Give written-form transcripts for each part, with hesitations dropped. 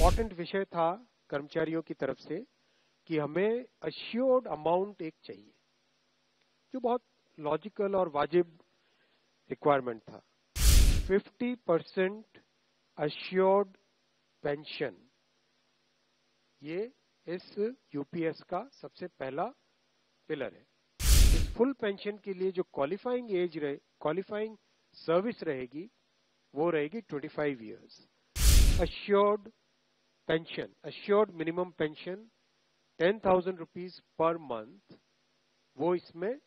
Important विषय था कर्मचारियों की तरफ से कि हमें अश्योर्ड अमाउंट एक चाहिए, जो बहुत लॉजिकल और वाजिब रिक्वायरमेंट था। 50% अश्योर्ड पेंशन, ये इस यूपीएस का सबसे पहला पिलर है। इस फुल पेंशन के लिए जो क्वालिफाइंग सर्विस रहेगी वो रहेगी 25 years. Assured pension, assured minimum pension 10,000 rupees per month, वो इसमें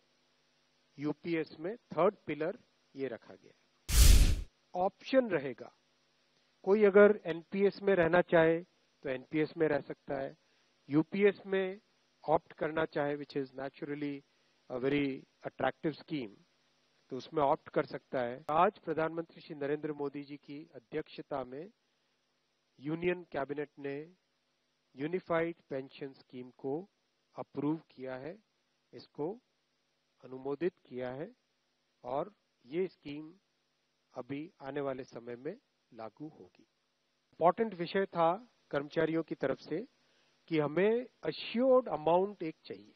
यूपीएस में थर्ड पिलर ये रखा गया है। ऑप्शन रहेगा, कोई अगर एनपीएस में रहना चाहे तो एनपीएस में रह सकता है, यूपीएस में ऑप्ट करना चाहे which is naturally a very attractive scheme, तो उसमें ऑप्ट कर सकता है। आज प्रधानमंत्री श्री नरेंद्र मोदी जी की अध्यक्षता में यूनियन कैबिनेट ने यूनिफाइड पेंशन स्कीम को अप्रूव किया है, इसको अनुमोदित किया है और ये स्कीम अभी आने वाले समय में लागू होगी। इम्पोर्टेंट विषय था कर्मचारियों की तरफ से कि हमें अश्योर्ड अमाउंट एक चाहिए,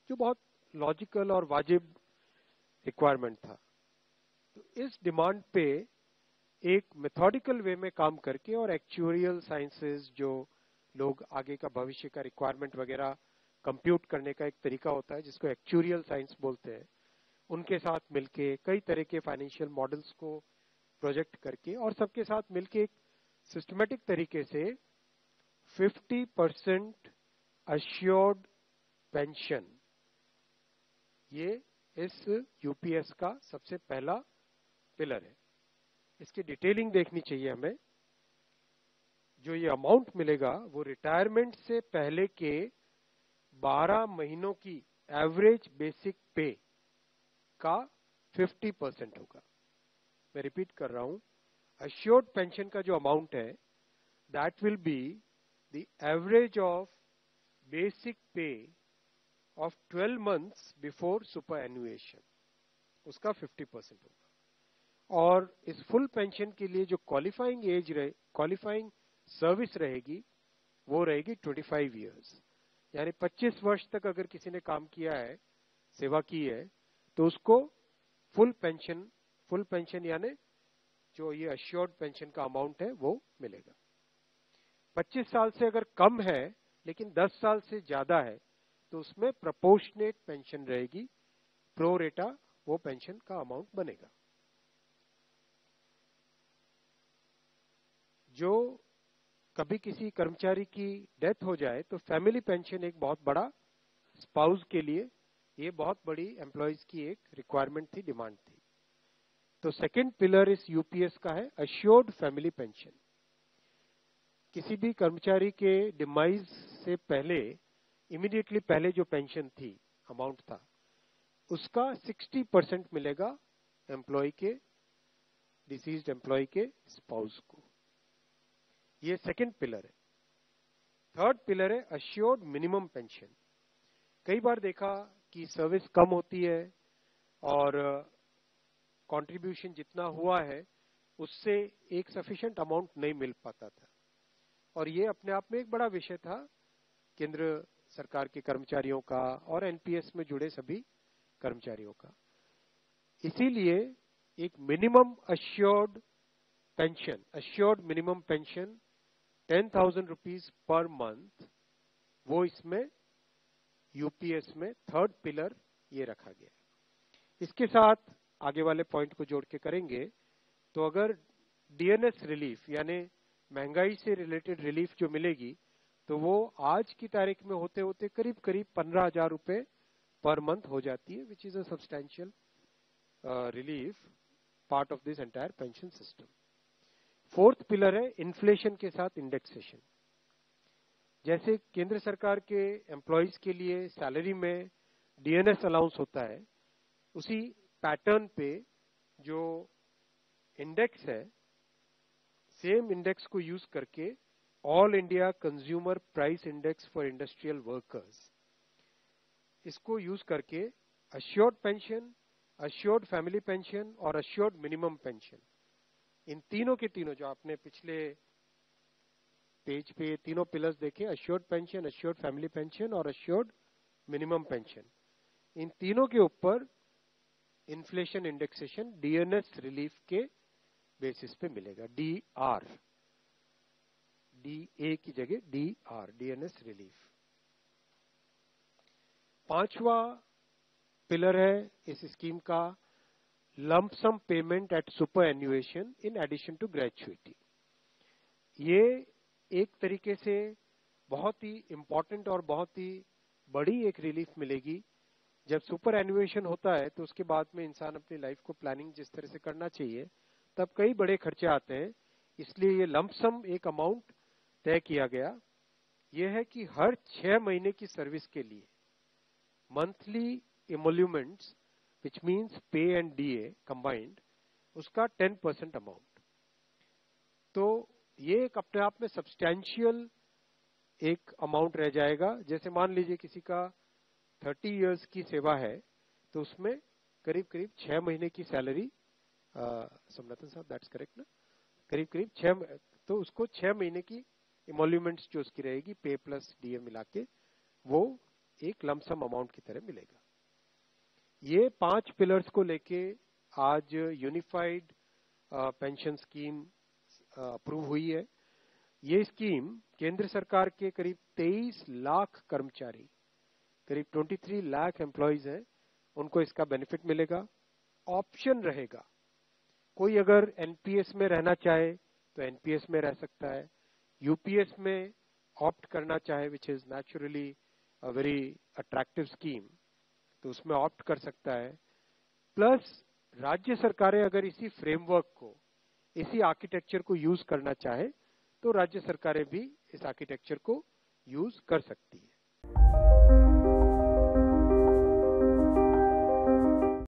जो बहुत लॉजिकल और वाजिब रिक्वायरमेंट था। तो इस डिमांड पे एक मेथोडिकल वे में काम करके और एक्चुअरियल साइंसेस, जो लोग आगे का भविष्य का रिक्वायरमेंट वगैरह कंप्यूट करने का एक तरीका होता है जिसको एक्चुअरियल साइंस बोलते हैं, उनके साथ मिलके कई तरह के फाइनेंशियल मॉडल्स को प्रोजेक्ट करके और सबके साथ मिलके एक सिस्टमेटिक तरीके से 50% अश्योर्ड पेंशन, ये इस यूपीएस का सबसे पहला पिलर है। इसकी डिटेलिंग देखनी चाहिए हमें। जो ये अमाउंट मिलेगा वो रिटायरमेंट से पहले के 12 महीनों की एवरेज बेसिक पे का 50% होगा। मैं रिपीट कर रहा हूं, अश्योर्ड पेंशन का जो अमाउंट है that will be the average of basic पे ऑफ 12 मंथ्स बिफोर सुपर एनुएशन, उसका 50% होगा। और इस फुल पेंशन के लिए जो क्वालिफाइंग सर्विस रहेगी वो रहेगी 25 इयर्स, यानी 25 वर्ष तक अगर किसी ने काम किया है, सेवा की है, तो उसको फुल पेंशन यानी जो ये अश्योर्ड पेंशन का अमाउंट है वो मिलेगा। 25 साल से अगर कम है लेकिन 10 साल से ज्यादा है तो उसमें प्रोपोर्शनेट पेंशन रहेगी, प्रो रेटा वो पेंशन का अमाउंट बनेगा। जो कभी किसी कर्मचारी की डेथ हो जाए तो फैमिली पेंशन एक बहुत बड़ा, स्पाउस के लिए ये बहुत बड़ी एम्प्लॉयज की एक रिक्वायरमेंट थी, डिमांड थी। तो सेकंड पिलर इस यूपीएस का है अश्योर्ड फैमिली पेंशन। किसी भी कर्मचारी के डिमाइज से पहले, इमीडिएटली पहले जो पेंशन थी, अमाउंट था, उसका 60% मिलेगा एम्प्लॉय के, डिसीज्ड एम्प्लॉय के स्पाउस को। ये सेकंड पिलर है। थर्ड पिलर है अश्योर्ड मिनिमम पेंशन। कई बार देखा कि सर्विस कम होती है और कंट्रीब्यूशन जितना हुआ है उससे एक सफिशिएंट अमाउंट नहीं मिल पाता था, और ये अपने आप में एक बड़ा विषय था केंद्र सरकार के कर्मचारियों का और एनपीएस में जुड़े सभी कर्मचारियों का। इसीलिए एक minimum assured pension, assured minimum pension 10,000 rupees per month, वो इसमें यूपीएस में थर्ड पिलर ये रखा गया है। इसके साथ आगे वाले पॉइंट को जोड़ के करेंगे तो अगर डीएनएस रिलीफ यानी महंगाई से रिलेटेड रिलीफ जो मिलेगी तो वो आज की तारीख में होते होते करीब करीब 15,000 रुपए पर मंथ हो जाती है, which is a substantial relief part of this entire pension system. Fourth pillar है इन्फ्लेशन के साथ इंडेक्सेशन। जैसे केंद्र सरकार के एम्प्लॉयज के लिए सैलरी में डीएनएस अलाउंस होता है, उसी पैटर्न पे जो इंडेक्स है, सेम इंडेक्स को यूज करके all India consumer price index for industrial workers, इसको यूज करके assured pension, assured family pension और अश्योर्ड मिनिमम पेंशन, इन तीनों के तीनों जो आपने पिछले पेज पे ये तीनों पिलर्स देखें, assured pension, assured family pension और अश्योर्ड मिनिमम पेंशन। इन तीनों के ऊपर इन्फ्लेशन इंडेक्सेशन डीएनएस रिलीफ के बेसिस पे मिलेगा, डीआर, डीए की जगह डीआर, डीएनएस रिलीफ। पांचवा पिलर है इस स्कीम का lump sum payment at superannuation in addition to gratuity. ये एक तरीके से बहुत ही इंपॉर्टेंट और बहुत ही बड़ी एक रिलीफ मिलेगी। जब सुपर एन्युएशन होता है तो उसके बाद में इंसान अपनी लाइफ को प्लानिंग जिस तरह से करना चाहिए तब कई बड़े खर्चे आते हैं, इसलिए ये लंप सम एक अमाउंट तय किया गया। यह है कि हर 6 महीने की सर्विस के लिए monthly emoluments which means pay and DA combined, उसका 10% अमाउंट। तो ये एक अपने आप में सब्सटैंशियल एक अमाउंट रह जाएगा। जैसे मान लीजिए किसी का 30 इयर्स की सेवा है तो उसमें करीब करीब 6 महीने की सैलरी, सोमनाथन साहब दैट्स करेक्ट ना, करीब करीब 6, तो उसको 6 महीने की emoluments जो उसकी रहेगी पे प्लस डीए मिला के, वो एक लमसम अमाउंट की तरह मिलेगा। ये 5 पिलर्स को लेके आज यूनिफाइड पेंशन स्कीम अप्रूव हुई है। ये स्कीम केंद्र सरकार के करीब 23 लाख कर्मचारी, करीब 23 लाख एम्प्लॉइज हैं, उनको इसका बेनिफिट मिलेगा। ऑप्शन रहेगा, कोई अगर एनपीएस में रहना चाहे तो एनपीएस में रह सकता है, यूपीएस में ऑप्ट करना चाहे which is naturally a very attractive scheme, तो उसमें ऑप्ट कर सकता है। प्लस राज्य सरकारें अगर इसी फ्रेमवर्क को, इसी आर्किटेक्चर को यूज करना चाहे तो राज्य सरकारें भी इस आर्किटेक्चर को यूज कर सकती है।